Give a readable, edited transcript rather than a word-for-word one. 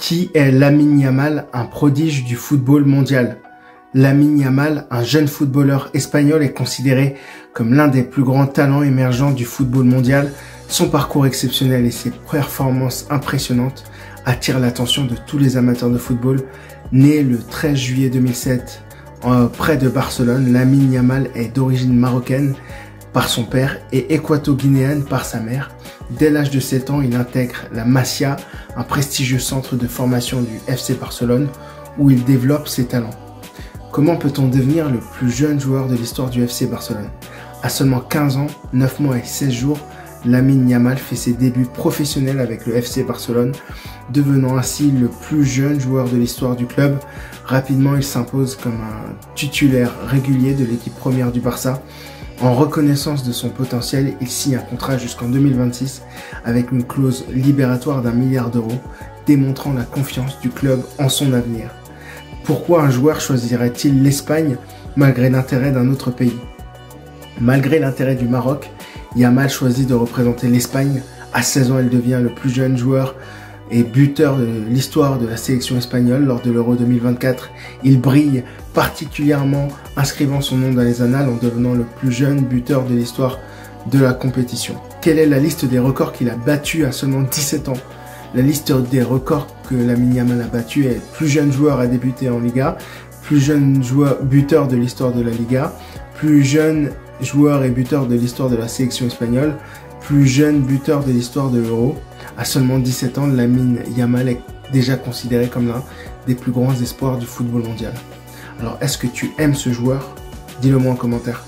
Qui est Lamine Yamal, un prodige du football mondial? Lamine Yamal, un jeune footballeur espagnol, est considéré comme l'un des plus grands talents émergents du football mondial. Son parcours exceptionnel et ses performances impressionnantes attirent l'attention de tous les amateurs de football. Né le 13 juillet 2007 près de Barcelone, Lamine Yamal est d'origine marocaine par son père et équato-guinéenne par sa mère. Dès l'âge de 7 ans, il intègre la Masia, un prestigieux centre de formation du FC Barcelone, où il développe ses talents. Comment peut-on devenir le plus jeune joueur de l'histoire du FC Barcelone? À seulement 15 ans, 9 mois et 16 jours, Lamine Yamal fait ses débuts professionnels avec le FC Barcelone, devenant ainsi le plus jeune joueur de l'histoire du club. Rapidement, il s'impose comme un titulaire régulier de l'équipe première du Barça. En reconnaissance de son potentiel, il signe un contrat jusqu'en 2026 avec une clause libératoire d'1 milliard d'euros, démontrant la confiance du club en son avenir. Pourquoi un joueur choisirait-il l'Espagne malgré l'intérêt d'un autre pays? Malgré l'intérêt du Maroc, Yamal choisit de représenter l'Espagne. À 16 ans, il devient le plus jeune joueur et buteur de l'histoire de la sélection espagnole lors de l'Euro 2024. Il brille particulièrement, inscrivant son nom dans les annales en devenant le plus jeune buteur de l'histoire de la compétition. Quelle est la liste des records qu'il a battus à seulement 17 ans? La liste des records que Lamine Yamal a battu est plus jeune joueur à débuter en Liga, plus jeune joueur buteur de l'histoire de la Liga, plus jeune joueur et buteur de l'histoire de la sélection espagnole, plus jeune buteur de l'histoire de l'Euro. À seulement 17 ans, Lamine Yamal est déjà considéré comme l'un des plus grands espoirs du football mondial. Alors, est-ce que tu aimes ce joueur? Dis-le moi en commentaire.